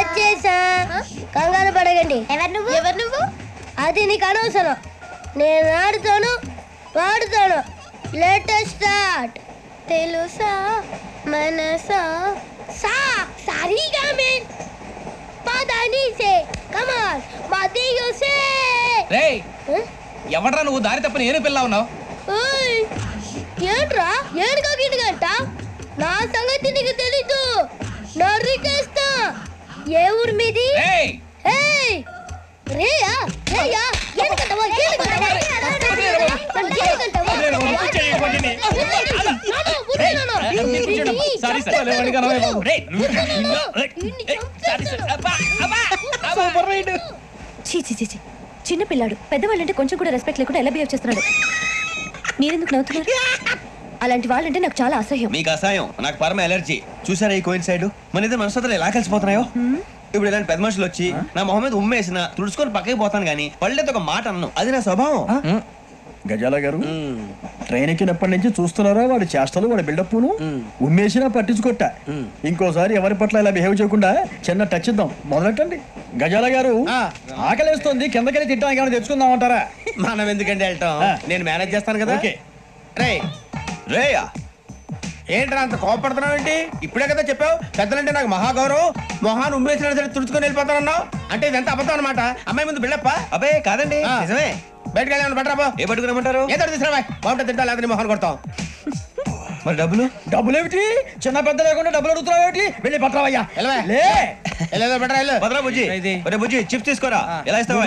వచ్చేసా. కంగారు పడకండి. ఎవరు నువ్వు? అది నీకు అనవసరం. నేను ఆడుతాను, పాడుతాను. Let start. తెలుసా మనసా సా సారీగా మెన్ పదని సే కమాన్ మదియో సే. రేయ్ ఎవడ్రా నువ్వు? దారి తప్పని ఏను పిల్ల ఉన్నావు? ఓయ్ ఏంట్రా ఏడుగా గిడుగంట? నా సంగతి నీకు తెలీదు. నరికేస్తా. ఏ ఊరు మీది? రేయ్ ఏయ్ రేయా రేయా ఏడుగంటవా ఏడుగంటవా సారీ సార్. చీ చీ చీ చీ. చిన్న పిల్లాడు. పెద్దవాళ్ళంటే కొంచెం కూడా రెస్పెక్ట్ లేకుండా ఎలా బిహేవ్ చేస్తున్నాడు? మీరెందుకు నవ్వుతున్నారు? అలాంటి వాళ్ళంటే నాకు చాలా అసహ్యం. మీకు అసహ్యం, నాకు పరమ ఎలర్జీ. చూసారా ఈ కోయిన్సైడ్? మన ఇద్దరు మనస్తత్వాలు ఎలా కలిసిపోతున్నాయో. ఇప్పుడు ఇలాంటి పెద్ద మనుషులు వచ్చి నా మొహం మీద ఉమ్మేసిన తుడుచుకొని పక్కకి పోతాను కానీ పళ్ళేతో ఒక మాట అన్ను. అది నా స్వభావం. గజాల గారు ట్రైన్ ఎక్కినప్పటి నుంచి చూస్తున్నారా వాడి చేష్టలు, వాడి బిల్డప్ను? ఉమ్మేసినా పట్టించుకోట. ఇంకోసారి ఎవరి పట్ల ఇలా బిహేవ్ చేయకుండా చిన్న టచ్ ఇద్దాం. మొదలెట్టండి. గజాల గారు ఆకలేస్తుంది, కిందకెళ్ళి తిట్టడానికి ఏమైనా తెచ్చుకుందాం అంటారా? మనం ఎందుకంటే వెళ్తాం, నేను మేనేజ్ చేస్తాను కదా. రే రేయా ఏంట్రా అంత కోపడుతున్నావు ఏంటి? ఇప్పుడే కదా చెప్పావు పెద్దలంటే నాకు మహాగౌరవం, మొహాన్ని ఉమ్మేసిన సరే తుడుచుకొని వెళ్ళిపోతానన్నావు. అంటే ఇదంతా అబద్ధం అనమాట. అమ్మాయి ముందు బిల్డప్ప? అబ్బే కాదండి, నిజమే. బయటకు వెళ్ళి బట్రాబో. ఏ పట్టుకురమ్మంటారు? ఏదో తీసుకురా బాగుంటుంది. తింటా లేదా మొహాన్ని కొడతాం. మరి డబ్బులు? డబ్బులు ఏమిటి? చిన్న పెద్ద లేకుండా డబ్బులు అడుగుతున్నావు ఏమిటి? వెళ్ళి పట్టరావయ్యా. బట్రా వెళ్ళు. పదరా బుజ్జి. ఒరే బుజ్జి చిప్స్ తీసుకోరా. ఎలా ఇస్తావా?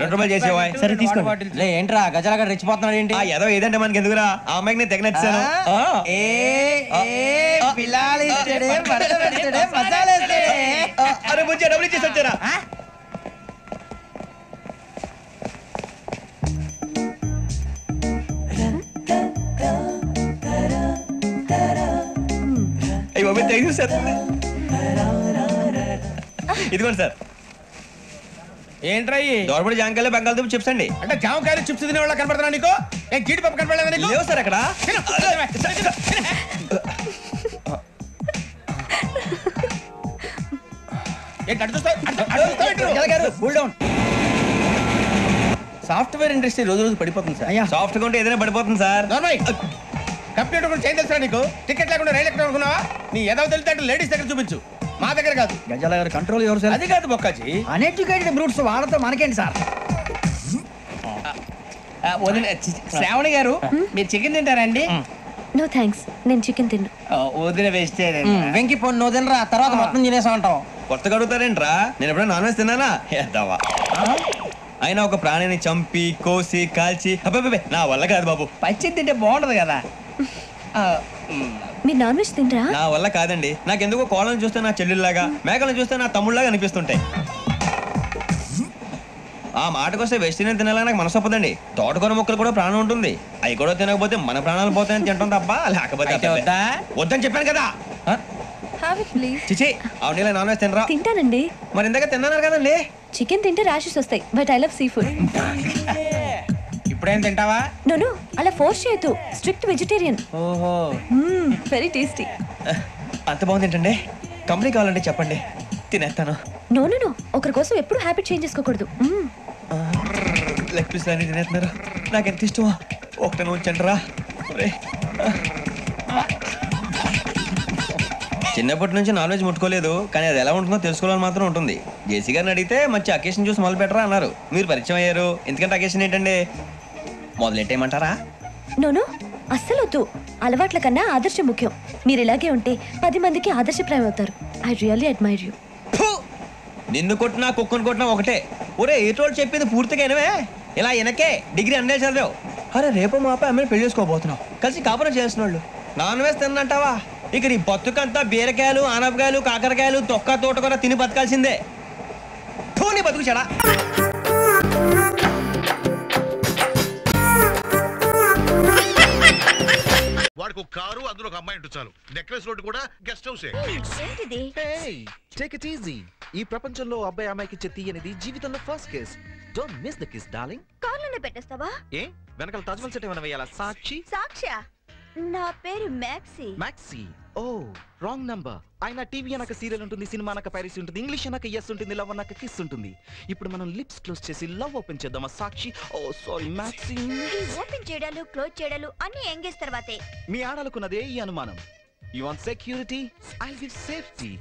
₹2 చేసేవా? సరే తీసుకోండి. ఏంట్రా గజాలగా రెచ్చిపోతున్నాడు ఏంటి? ఏదో ఏదంటే మనకి ఎందుకురా? ఆ అమ్మాయికి నేను తెగ నచ్చాను. అరే బుజ్జి డబ్బులు ఇచ్చేసి వచ్చారా? ఇదిగోండి సార్. ఏంట్రా దోరబడి జాంకాయలు బంగాళదుంప చిప్స్ అండి. అంటే జామకాయలు చిప్స్ తినే వాళ్ళ కనపడుతున్నా నీకు? ఏం జీడిపప్పు కనపడలేదా నీకు? లేవు సార్ అక్కడ. సాఫ్ట్వేర్ ఇండస్ట్రీ రోజు రోజు పడిపోతుంది సార్. సాఫ్ట్ గా ఉంటే ఏదైనా పడిపోతుంది సార్. కంప్యూటర్ కూడా చేంజ్ తెలుసా నీకు? టికెట్ లేకుండా రైలు ఎక్కడ అనుకున్నావా? నీ ఏదో తెలితే అంటే లేడీస్ దగ్గర చూపించు, మా దగ్గర కాదు. గజాల గారు కంట్రోల్ ఎవరు సార్? అది కాదు బొక్కాజీ. అన్ఎడ్యుకేటెడ్ బ్రూట్స్ వాళ్ళతో మనకేంటి సార్? శ్రావణి గారు మీరు చికెన్ తింటారండి? నో థ్యాంక్స్, నేను చికెన్ తిన్ను. వదిన వేస్తే వెంకి పొన్ను నువ్వు తినరా, తర్వాత మొత్తం తినేసా ఉంటాం. కొత్తగా అడుగుతారేంట్రా? నేను ఎప్పుడైనా నాన్ వెజ్ తిన్నానా? ఎద్దావా. అయినా ఒక ప్రాణిని చంపి కోసి కాల్చి అబ్బాయి నా వల్ల కాదు బాబు. పచ్చి తింటే బాగుంటది కదా. మీరు నాన్ వెజ్ తినరా? నా వల్ల కాదండి. నాకెందుకో కోళ్ళని చూస్తే నా చెల్లెల్లాగా, మేకలను చూస్తే నా తమ్ముళ్ళలాగా అనిపిస్తుంటాయి. ఆ మాటకొస్తే వెజిటేరియన్ తినాలని నాకు మనసు ఒప్పదండి. తోటకూర మొక్కలు కూడా ప్రాణం ఉంటుంది. అవి కూడా తినకపోతే మన ప్రాణాలు పోతాయని తింటాం తప్ప లేకపోతే వద్దని చెప్పాను కదా. చిచి అవునీ నాన్ వెజ్ తినరా? తింటానండి. మరి ఇందాక తిన్నాను కదండి. చికెన్ తింటే ర్యాషెస్ వస్తాయి, but I love sea food. ఇప్పుడేం తింటావా? నో అలా ఫోర్స్ చేయొద్దు. Strict vegetarian. ఓహో వెరీ టేస్టీ. అంత బాగుంది ఏంటండి? కంపెనీ కావాలంటే చెప్పండి, తినేస్తాను. నో నో నో, ఒకరి కోసం ఎప్పుడు హ్యాబిట్ చేంజ్ చేసుకోకూడదు. లెగ్ పీస్ అన్ని తినేస్తున్నారు. నాకు ఎంత ఇష్టమో ఒకటే ఉంచండిరా. చిన్నప్పటి నుంచి నాన్ వెజ్ ముట్టుకోలేదు, కానీ అది ఎలా ఉంటుందో తెలుసుకోవాలని మాత్రం ఉంటుంది. జేసీ గారిని అడిగితే మంచి అకేషన్ చూసి మొదలు పెట్టరా అన్నారు. మీరు పరిచయం అయ్యారు, ఎందుకంటే అకేషన్ ఏంటండి? మొదలెట్టేయమంటారా? నోను అస్సలు వద్దు. అలవాట్ల కన్నా ఆదర్శం ముఖ్యం. మీరు ఇలాగే ఉంటే 10 మందికి ఆదర్శప్రాయం అవుతారు. I really admire you. నిన్ను కొట్టినా కుక్కను కొట్టినా ఒకటే. ఒరే ఏటోళ్ళు చెప్పింది పూర్తిగా వినవే. ఇలా వెనకే డిగ్రీ అన్నే చదివావు. అరే రేపు మా అబ్బాయి అమ్మని పెళ్లి చేసుకోబోతున్నావు, కలిసి కాపురం చేసిన వాళ్ళు నాన్ వెజ్ తిన్నంటావా? ఇక నీ బతుకంతా బీరకాయలు, ఆనపకాయలు, కాకరకాయలు, తొక్క తోట కూడా తిని బతకాల్సిందే. నీ బతుకు చెడా. వాడికి ఒక కారు, అందులో ఒక అమ్మాయి చాలు. నెక్లెస్ రోడ్ కూడా గెస్ట్ హౌసే. Take it easy. ఈ ప్రపంచంలో అబ్బాయి అమ్మాయికి ఇచ్చే తీయనిది జీవితంలో first kiss. Don't miss the kiss darling. కార్లోనే పెట్టేస్తావా? ఏ వెనకాల తాజ్మహల్ సెట్ ఏమైనా వేయాలా? సాక్షి సాక్ష్య నా పేరు మ్యాక్సీ. మ్యాక్సీ. ఓ రాంగ్ నంబర్. ఆయన టీవీ అనక సీరియల్ ఉంటుంది, సినిమా అనక పైరసీ ఉంటుంది, ఇంగ్లీష్ అనక ఎస్ ఉంటుంది, లవ్ అనక కిస్ ఉంటుంది. ఇప్పుడు మనం లిప్స్ క్లోజ్ చేసి లవ్ ఓపెన్ చేద్దామా సాక్షి? ఓ సారీ మ్యాక్సీ. ఓపెన్ చేయడాలు క్లోజ్ చేయడాలు అన్ని ఎంగేజ్ తర్వాతే. మీ ఆడాలకున్నదే ఈ అనుమానం. You want security, I give safety.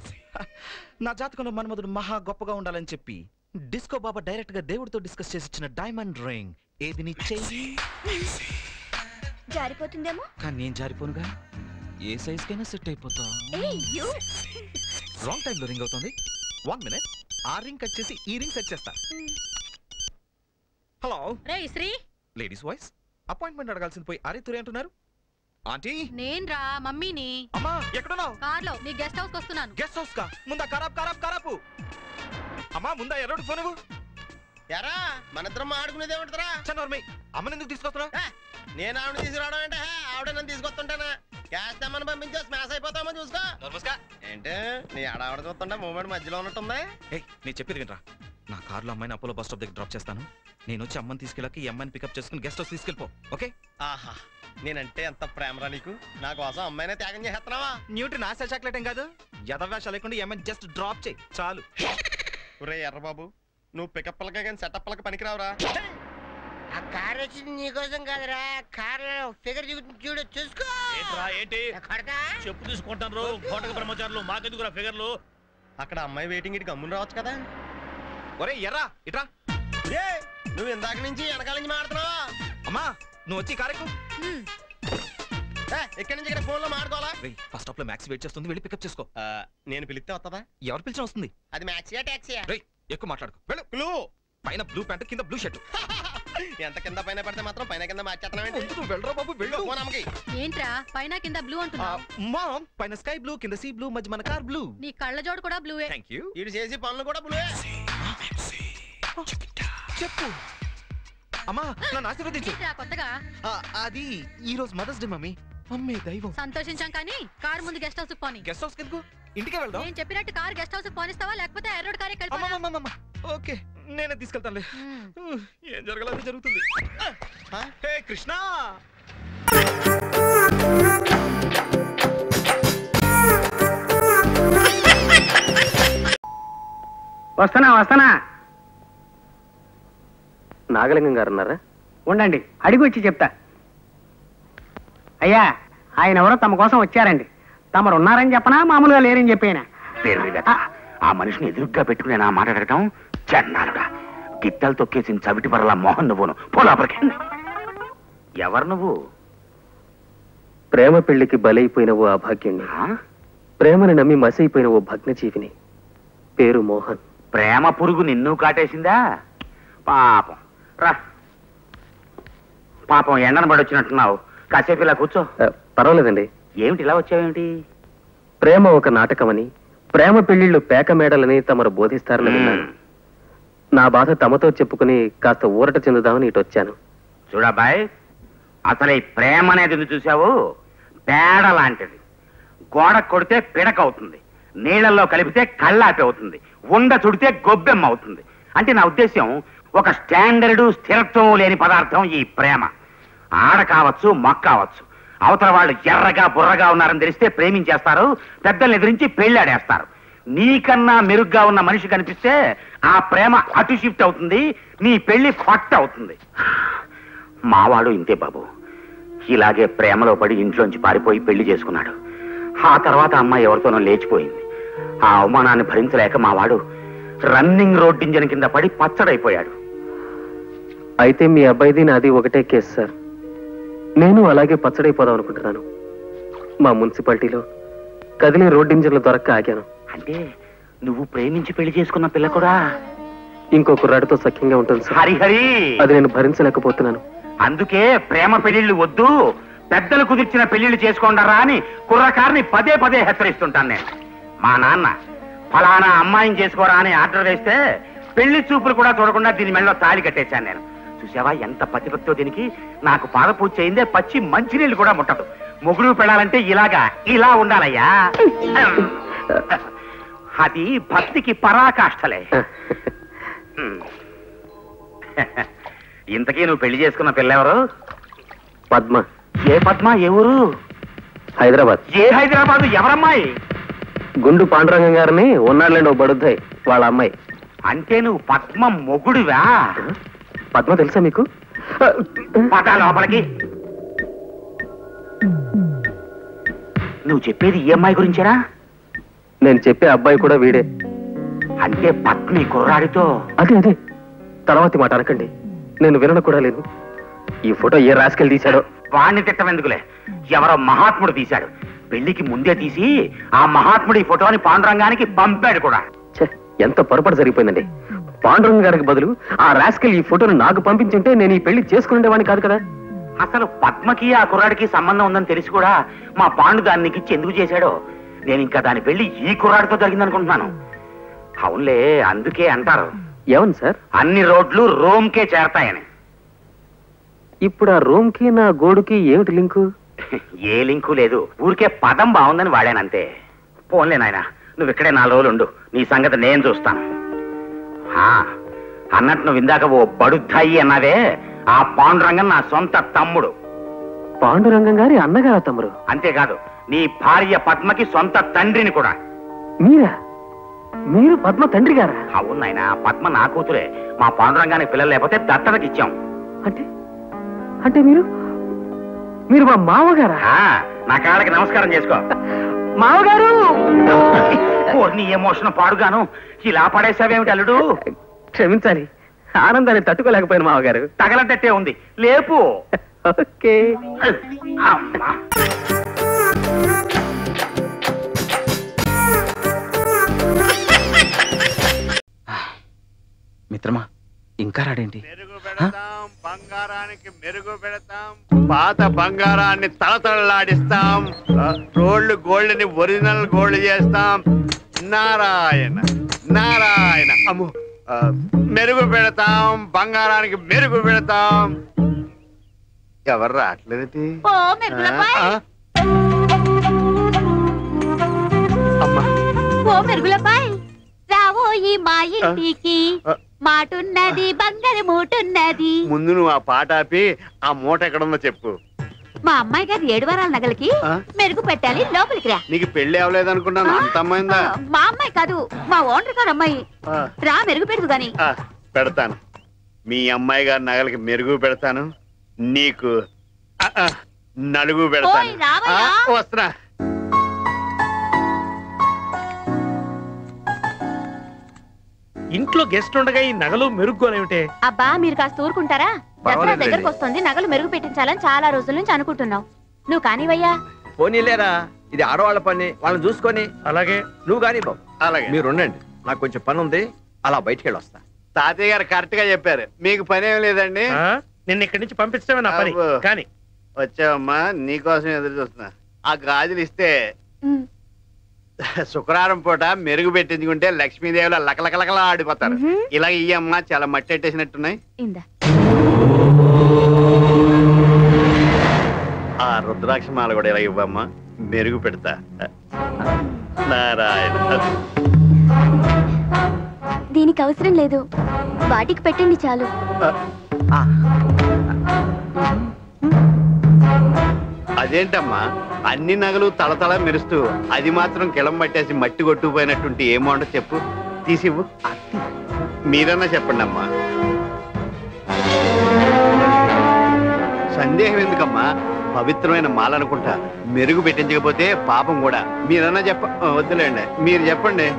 నా జాతకంలో మన్మధుడు మహా గొప్పగా ఉండాలని చెప్పి డిస్కో బాబా డైరెక్ట్ గా దేవుడితో డిస్కస్ చేసి ఇచ్చిన డైమండ్ రింగ్ ఏది నీ చెయ్యి. జారిపోతుందేమో. కానీ నేను జారిపోనుగా, ఏ సైజ్ కైనా సెట్ అయిపోతా. రాంగ్ టైంలో రింగ్ అవుతుంది. 1 minute. ఆ రింగ్ కట్ చేసి ఈ రింగ్ సెట్ చేస్తా. హలో రే శ్రీ. Ladies voice. అపాయింట్మెంట్ అడగాల్సింది పోయి అరే తురే అంటున్నారు. ఆంటీ నేను రా మమ్మీని. అమ్మా ఎక్కడున్నావు? కార్లో నీ గెస్ట్ హౌస్ వస్తున్నాను. గెస్ట్ హౌస్ కా? ముందా ఖరాబు. అమ్మా ముందా ఎర్రోడు ఫోన్ ఇవ్వు. ఎరా మన ఇద్దరం ఆడుకునేది ఏమంటారా? చన్నోర్మి అమ్మని ఎందుకు తీసుకొస్తున్నావు? నేను ఆవిడ తీసుకురావడం అంటే ఆవిడ నన్ను తీసుకొస్తుంటానా? క్యాష్ తెమ్మని పంపించే స్మాష్ అయిపోతామో చూసుకో. ఏంటి నీ ఆడావిడ చూస్తుంటే మూమెంట్ మధ్యలో ఉన్నట్టుందా? నేను చెప్పేది వినరా. నా కార్లో అమ్మాయిని అపోలో బస్ స్టాప్ దగ్గర డ్రాప్ చేస్తాను. నేను వచ్చి అమ్మని తీసుకెళ్ళాక ఈ అమ్మాయిని పికప్ చేసుకుని గెస్ట్ హౌస్ తీసుకెళ్ళిపో. ఓకే? ఆహా నేనంటే ఎంత ప్రేమరా నీకు. నా కోసం అమ్మాయినే త్యాగం చేస్తున్నావా? న్యూట్రీ నాసా చాక్లెట్ ఏం కాదు. యథవేషాలు లేకుండా ఈ అమ్మాయిని జస్ట్ డ్రాప్ చేయి చాలు. ఒరే ఎర్రబాబు నువ్వు పికప్లకే కానీ సెటప్లకి పనికిరావురా. ఆ కార్ వచ్చింది నీకోసం కాదురా, కార్ ఫిగర్ చూడు చూసుకో. ఏంటి చెప్పు తీసుకుంటాను కోటక బ్రహ్మచారులు మాకెందుకురా ఫిగర్లు. అక్కడ అమ్మాయి వెయిటింగ్ ఇటు గమ్మున రావచ్చు కదా. ఒరే ఎర్రా ఇట్రా. నువ్వు ఇందాక నుంచి వెనకాల నుంచి మాడుతున్నావా? అమ్మా నువ్వు వచ్చి కారెక్కు. ఎక్కడి నుంచి ఇక్కడ ఫోన్ లో మాడుకోవాలా? ఫస్ట్ స్టాప్ లో మ్యాక్స్ వెయిట్ చేస్తుంది, వెళ్ళి పికప్ చేసుకో. నేను పిలిస్తే వస్తుందా? ఎవరు పిలిచినా వస్తుంది. అది మ్యాక్సీయా టాక్సీయా? ఎక్కువ మాట్లాడుకో వెళ్ళు. క్లూ పైన బ్లూ ప్యాంట్ కింద బ్లూ షర్ట్. ఎంత కింద పైన పడితే మాత్రం పైన కింద మార్చేస్తున్నావు. వెళ్ళరా బాబు వెళ్ళు. ఏంట్రా పైన కింద బ్లూ అంటున్నావు? మామ్ పైన స్కై బ్లూ కింద సీ బ్లూ మధ్య మన కార్ బ్లూ. నీ కళ్ళ జోడు కూడా బ్లూవే. థాంక్యూ. ఇటు చేసి పనులు కూడా బ్లూవే. చెప్పు అమ్మా నన్ను ఆశీర్వదించు. కొత్తగా అది ఈ రోజు మదర్స్ డే మమ్మీ. అమ్మే దైవం. సంతోషించాం కానీ కార్ ముందు గెస్ట్ హౌస్ పోని. గెస్ట్ హౌస్ కిందకు ఇంటికే వెళ్దాం. నేను చెప్పినట్టు కార్ గెస్ట్ హౌస్ పోనిస్తావా లేకపోతే ఎర్రోడ్ కారే వెళ్ళిపోతా? ఓకే నేనే తీసుకెళ్తానులే. ఏం జరగాలి జరుగుతుంది. హే కృష్ణ వస్తానా. నాగలింగం గారు ఉన్నారా? ఉండండి అడిగి వచ్చి చెప్తా. అయ్యా ఆయన ఎవరో తమ కోసం వచ్చారండి. తమరు ఉన్నారని చెప్పనా మామూలుగా లేరని చెప్పేనా? ఆ మనిషిని ఎదురుగ్గా పెట్టుకుని నా మాట్లాడటం చెన్నాలుడా. గిట్టలు తొక్కేసిన చవిటి పరలా మోహన్ నువ్వును పోలాపరికి. ఎవరు నువ్వు? ప్రేమ పెళ్లికి బలైపోయిన ఓ అభాగ్యుణ్ణి, ప్రేమని నమ్మి మసైపోయిన ఓ భగ్నజీవిని. పేరు మోహన్. ప్రేమ పురుగు నిన్ను కాటేసిందా? పాపం రా. పాపం ఎండను పడి వచ్చినట్టున్నావు. కాసేపు ఇలా కూర్చో. పర్వాలేదండి. ఏమిటి ఇలా వచ్చావేమిటి? ప్రేమ ఒక నాటకమని, ప్రేమ పెళ్లిళ్లు పేక మేడలని తమరు బోధిస్తారని విన్నాను. నా బాధ తమతో చెప్పుకుని కాస్త ఊరట చెందుదామని ఇటు వచ్చాను. చూడబ్బాయ్, అసలు ఈ ప్రేమ అనేది చూసావు పేడ లాంటిది. గోడ కొడితే పిడక అవుతుంది, నీళ్లలో కలిపితే కళ్ళాపి అవుతుంది, ఉండ చుడితే గొబ్బెమ్మ అవుతుంది. అంటే నా ఉద్దేశం ఒక స్టాండర్డు స్థిరత్వం లేని పదార్థం ఈ ప్రేమ. ఆడ కావచ్చు మొక్క కావచ్చు, అవతల వాళ్ళు ఎర్రగా బుర్రగా ఉన్నారని తెలిస్తే ప్రేమించేస్తారు, పెద్దల్ని ఎదిరించి పెళ్ళాడేస్తారు. నీకన్నా మెరుగ్గా ఉన్న మనిషి కనిపిస్తే ఆ ప్రేమ అటు షిఫ్ట్ అవుతుంది, నీ పెళ్లి ఫట్ అవుతుంది. మావాడు ఇంతే బాబు. ఇలాగే ప్రేమలో పడి ఇంట్లోంచి పారిపోయి పెళ్లి చేసుకున్నాడు. ఆ తర్వాత అమ్మాయి ఎవరితోనో లేచిపోయింది. ఆ అవమానాన్ని భరించలేక మావాడు రన్నింగ్ రోడ్ ఇంజన్ కింద పడి పచ్చడైపోయాడు. అయితే మీ అబ్బాయిది నాది ఒకటే కేసు సార్. నేను అలాగే పచ్చడైపోదాం అనుకుంటున్నాను. మా మున్సిపాలిటీలో కదిలే రోడ్ ఇంజన్లు దొరక్క ఆగాను. అంటే నువ్వు ప్రేమించి పెళ్లి చేసుకున్న పిల్ల కూడా ఇంకో కుర్రాడితో సఖ్యంగా ఉంటుంది సార్. హరిహరి, అది నేను భరించలేకపోతున్నాను. అందుకే ప్రేమ పెళ్లిళ్ళు వద్దు, పెద్దలు కుదిర్చిన పెళ్లిళ్ళు చేసుకోండరా అని కుర్రకారిని పదే పదే హెచ్చరిస్తుంటాను నేను. మా నాన్న ఫలానా అమ్మాయిని చేసుకోరా అని ఆర్డర్ వేస్తే పెళ్లి చూపులు కూడా చూడకుండా దీని మెడలో తాళి కట్టేశాను నేను. చూసావా ఎంత పతిభక్తో దీనికి. నాకు పాదపూజ చేయిందే పచ్చి మంచినీళ్ళు కూడా ముట్టదు. మొగుడు పెళ్ళాలంటే ఇలా ఉండాలయ్యా. అది భక్తికి పరాకాష్ఠలే. ఇంతకీ నువ్వు పెళ్లి చేసుకున్న పిల్లెవరు? పద్మ. ఏ పద్మ ఏ ఊరు? హైదరాబాద్. ఏ హైదరాబాద్? ఎవరమ్మాయి? గుండు పాండురంగం గారిని ఉన్నాళ్ళండి ఓ బడుద్దాయి వాళ్ళ అమ్మాయి. అంటే నువ్వు పద్మ మొగుడివా? పద్మ తెలుసా మీకు? పద లోపలికి. నువ్వు చెప్పేది ఈ అమ్మాయి గురించేనా? నేను చెప్పే అబ్బాయి కూడా వీడే. అంటే పద్మ ఈ కుర్రాడితో? అదే అదే, తర్వాతి మాట అనకండి, నేను వినను కూడా లేదు. ఈ ఫోటో ఏ రాసుకెళ్ళి తీశాడో. వాణ్ణి తిట్టమెందుకులే, ఎవరో మహాత్ముడు తీశాడు. పెళ్లికి ముందే తీసి ఆ మహాత్ముడి ఫోటోని పాండురంగానికి పంపాడు కూడా. ఎంత పొరపాటు జరిగిపోయిందండి. పాండురంగ గారికి బదులు ఆ రాస్కెల్ ఈ ఫోటోను నాకు పంపించుంటే నేను ఈ పెళ్లి చేసుకునేవాడిని కాదు కదా. అసలు పద్మకి ఆ కుర్రాడికి సంబంధం ఉందని తెలిసి కూడా మా పాండు దాన్ని నీకు ఇచ్చి ఎందుకు చేశాడో? నేను ఇంకా దాని పెళ్లి ఈ కుర్రాడితో జరిగిందనుకుంటున్నాను. అవునులే, అందుకే అంటారు ఏమని సార్, అన్ని రోడ్లు రోమ్కే చేరతాయని. ఇప్పుడు ఆ రూమ్ కి నా గోడుకి ఏమిటి లింకు? ఏ లింకు లేదు, ఊరికే పదం బాగుందని వాడానంతే. పోన్లే నాయన, నువ్వు ఇక్కడే 4 రోజులు ఉండు, నీ సంగతి నేను చూస్తాను. అన్నట్టు నువ్వు ఇందాక ఓ బడుద్దాయి అన్నావే, ఆ పాండురంగం నా సొంత తమ్ముడు. పాండురంగం గారి అన్నగారా తమ్ముడు? అంతేకాదు, నీ భార్య పద్మకి సొంత తండ్రిని కూడా. మీరా? మీరు పద్మ తండ్రి గారా? అవును నాయన, పద్మ నా కూతురే. మా పాండురంగానికి పిల్లలు లేకపోతే దత్తతకి ఇచ్చాం. అంటే అంటే మీరు మా మామగారా? నా కాళ్ళకి నమస్కారం చేసుకో. మామగారు! నీ ఎమోషన్ పాడుగాను ఇలా పడేసావేమిటి అల్లుడు? క్షమించాలి, ఆనందాన్ని తట్టుకోలేకపోయాను మామగారు. తగలటట్టే ఉంది, లేపు. ఓకే. మిత్రమా, ఇంకా రాడేంటి? బంగారానికి మెరుగు పెడతాం, పాత బంగారాన్ని తలతళలాడిస్తాం, రోల్డ్ గోల్డ్ ని ఒరిజినల్ గోల్డ్ చేస్తాం. నారాయణ నారాయణ. అమ్ము, మెరుగు పెడతాం, బంగారానికి మెరుగు పెడతాం. ఎవరు రావట్లేదు? అమ్మా, ఓ మెరుగులపాయ్ రావోయి మా ఇంటికి, మాటున్నది బంగారు మూటున్నది. ముందు నువ్వు ఆ పాట ఆపి ఆ మూట ఎక్కడుందో చెప్పు. మా అమ్మాయి గారి 7 వారాల నగలకి మెరుగు పెట్టాలి, లోపలికి రా. నీకు పెళ్లి అవ్వలేదు అనుకున్నాను, అంత అమ్మాయిందా? మా అమ్మాయి కాదు, మా ఓనర్ గారు అమ్మాయి. రా, మెరుగు పెడదు గాని. పెడతాను, మీ అమ్మాయి గారి నగలకి మెరుగు పెడతాను, నీకు నలుగు పెడతాను. వస్తున్నా. ఇంట్లో గెస్ట్ ఉండగా ఈ నగలు మెరుగ్కోనేమిటే? అబ్బా, మీరు కాస్త ఊరుకుంటారా? దసరా దగ్గరకు వస్తుంది, నగలు మెరుగు పెట్టించాలని చాలా రోజుల నుంచి అనుకుంటున్నావు. నువ్వు కానివయ్యా. పోనీలేరా, ఇది ఆడవాళ్ళ పని, వాళ్ళని చూసుకొని. అలాగే, నువ్వు కాని బాబు. అలాగే, మీరు ఉండండి, నాకు కొంచెం పని ఉంది, అలా బయటికి వెళ్ళి వస్తా. తాతయ్య గారు కరెక్ట్ గా చెప్పారు, మీకు పని ఏం లేదండి. నిన్న ఇక్కడి నుంచి పంపించడమే నా పని. కానీ వచ్చావమ్మా, నీకోసం ఎదురు చూస్తున్నా. ఆ గాజులు ఇస్తే శుక్రవారం పూట మెరుగు పెట్టించుకుంటే లక్ష్మీదేవిలో లకలకలకలా ఆడిపోతారు. ఇలా ఇయ్యమ్మా, చాలా మట్టి ఎట్టేసినట్టున్నాయి. ఆ రుద్రాక్ష మాల కూడా ఇలా ఇవ్వమ్మా, మెరుగు పెడతా. నారాయణ. దీనికి అవసరం లేదు, వాటికి పెట్టండి చాలు. అదేంటమ్మా, అన్ని నగలు తలతల మెరుస్తూ అది మాత్రం కిలం పట్టేసి మట్టి కొట్టుకుపోయినట్టుంటే ఏమో చెప్పు, తీసివ్వు. మీరన్నా చెప్పండి అమ్మా. సందేహం ఎందుకమ్మా, పవిత్రమైన మాల అనుకుంటా, మెరుగు పెట్టించకపోతే పాపం కూడా. మీరన్నా వద్దులేండి, మీరు చెప్పండి.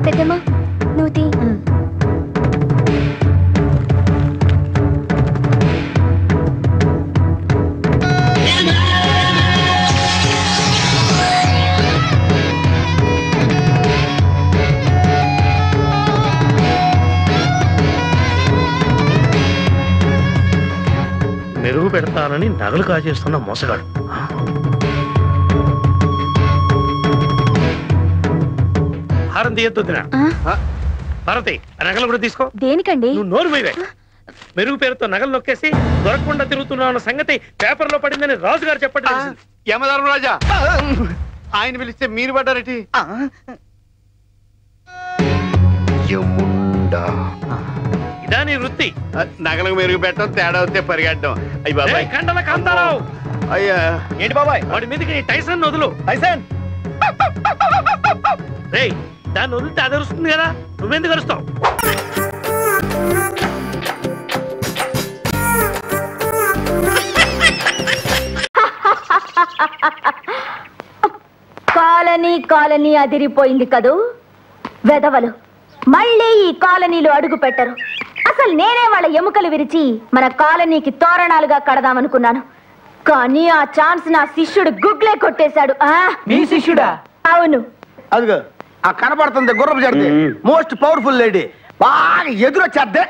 పెద్దమ్మా, నువ్వు తీ. మెరుగు పెడతానని నగలు కాజేస్తున్న మోసగాడు. హారం తీయొద్దు. భారతి, ఆ నగలు కూడా తీసుకో. దేనికండి? నువ్వు నోరు మీవే. మెరుగు పేరుతో నగలు నొక్కేసి దొరకకుండా తిరుగుతున్నా సంగతి పేపర్ లో పడిందని రాజుగారు చెప్పండి. యమధర్మరాజా ఆయన పిలిస్తే మీరు పడ్డారటి. ఇదా నీ వృత్తి? నగలకు మెరుగు పెట్టడం, తేడా వస్తే పరిగెట్టడం. అయ్యి బాబాయ్ కండల కాంతారావు. అయ్యా ఏంటి బాబాయ్ వాడి మీదకి నీ టైసన్ వదులు. టైసన్ రేయ్ దాన్ని వదిలితే అది అరుస్తుంది కదా, నువ్వెందుకు అరుస్తావు? కాలనీ అదిరిపోయింది కదూ. వెధవలు మళ్ళీ ఈ కాలనీలో అడుగు పెట్టరు. అసలు నేనే వాళ్ళ ఎముకలు విరిచి మన కాలనీకి తోరణాలుగా కడదామనుకున్నాను. కానీ ఆ ఛాన్స్ నా శిష్యుడు గుగ్లే కొట్టేశాడు. మీ శిష్యుడా? అవును. అదిగో ఆ కనపడుతుంది గుర్రపు జడిది, మోస్ట్ పవర్ఫుల్ లేడీ, బాగా ఎదురొచ్చేద్దే.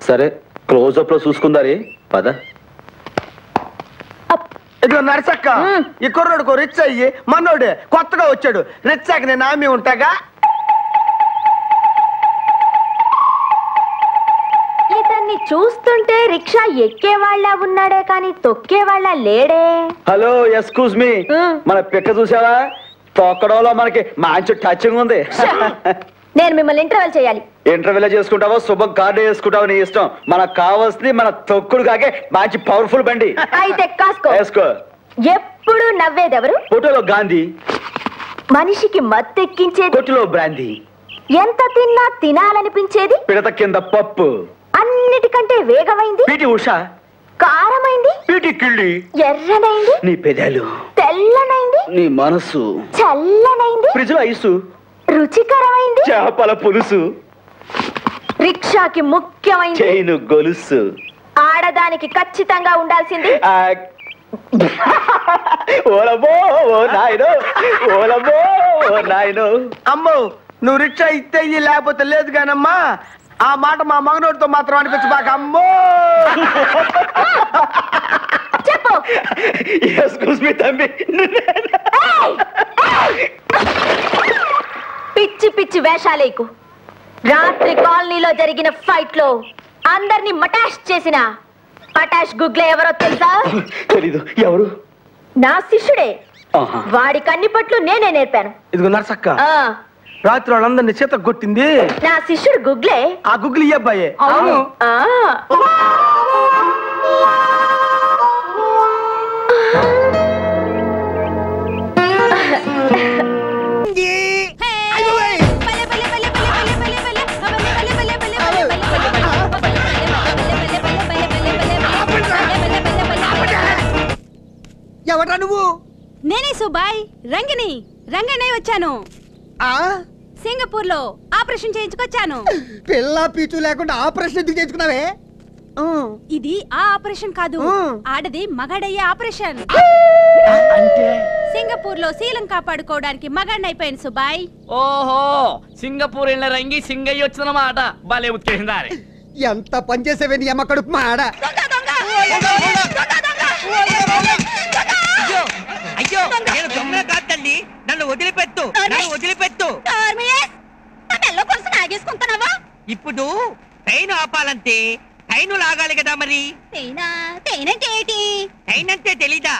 సరే క్లోజ్అప్ లో చూసుకుందారి పద. ఇదిగో నరసక్క, ఈ కుర్రోడుకో రిచ్ అయ్యి మనోడే కొత్తగా వచ్చాడు. రిచ్ అయ్యి నేను ఆమె ఉంటాగా. ఇతన్ని చూస్తుంటే రిక్షా ఎక్కేవాళ్ళ ఉన్నాడే కానీ తొక్కేవాళ్ళ లేడే. హలో ఎక్స్క్యూజ్ మీ, మన పిక్క చూసావా? తొక్కడంలో మనకి మంచి టచింగ్ ఉంది. నేను మిమ్మల్ని ఇంటర్వెల్ చేయాలి. ఇంటర్వ్యూలో చేసుకుంటావో శుభం కార్డు వేసుకుంటావో నీ ఇష్టం. మనకు కావాల్సింది మన తొక్కుడు కాకే మంచి పవర్ఫుల్ బండి. అయితే కాసుకో. వేసుకో. ఎప్పుడు నవ్వేదెవరు? ఫోటోలో గాంధీ, మనిషికి మత్తెక్కించేది కొట్టులో బ్రాందీ, ఎంత తిన్నా తినాలనిపించేది పిడత కింద పప్పు, అన్నిటికంటే వేగమైంది పీటి ఉషా, కారమైంది పీటి కిళ్ళి, ఎర్రనైంది నీ పెదాలు, తెల్లనైంది నీ మనసు, చల్లనైంది ఫ్రిడ్జ్ లో ఐసు, రుచికరమైంది చేపల పులుసు, రిక్షాకి ముఖ్యమైంది చైను గొలుసు, ఆడదానికి ఖచ్చితంగా ఉండాల్సింది ఓలమ్మో ఓ నాయనో, ఓలమ్మో ఓ నాయనో. అమ్మో నువ్వు రిక్షా ఇస్తే ఇయ్యి, లేకపోతే లేదు కానమ్మా. ఆ మాట మా మగనోడితో మాత్రం అనిపించబాక. అమ్మో చెప్పు. ఎక్స్క్యూజ్ మీ తమ్మి. పిచ్చి పిచ్చి వేషాలేకు. రాత్రి కాలనీలో జరిగిన ఫైట్ లో అందరినీ మటాష్ చేసిన పటాష్ గుగ్లే ఎవరో తెలుసా? తెలీదు. ఎవరు? నా శిష్యుడే. వాడి కన్ని పట్లు నేనే నేర్పాను. ఇదిగో నరసక్క, రాత్రి వాళ్ళందరినీ చేత కొట్టింది నా శిష్యుడు గుగ్లే. ఆ గుగ్లీ ఈ అబ్బాయే. అవును. ఎవరా నువ్వు? నేనే సుబాయ్, రంగిని రంగనే వచ్చాను. సింగపూర్ లో ఆపరేషన్ చేయించుకొచ్చాను. పిల్ల పీచు లేకుండా ఆపరేషన్ ఎందుకు చేయించుకున్నావే? ఇది ఆ ఆపరేషన్ కాదు, ఆడది మగాడయ్యే ఆపరేషన్. అంటే సింగపూర్ లో శీలం కాపాడుకోవడానికి మగాడిని అయిపోయాను సుబాయ్. ఓహో సింగపూర్ వెళ్ళిన రంగి సింగయ్య వచ్చినమాట. భలే ఉత్కేసిందా? ఎంత పనిచేసేవే నీ అమ్మ కడుపు మాడ. అయ్యో నేను దొంగ కాదు తల్లి, నన్ను వదిలిపెట్టు, నన్ను వదిలిపెట్టు. ఇప్పుడు ట్రైన్ ఆపాలంటే ట్రైన్ లాగాలి కదా మరి. ట్రైన్ అంటే తెలీదా?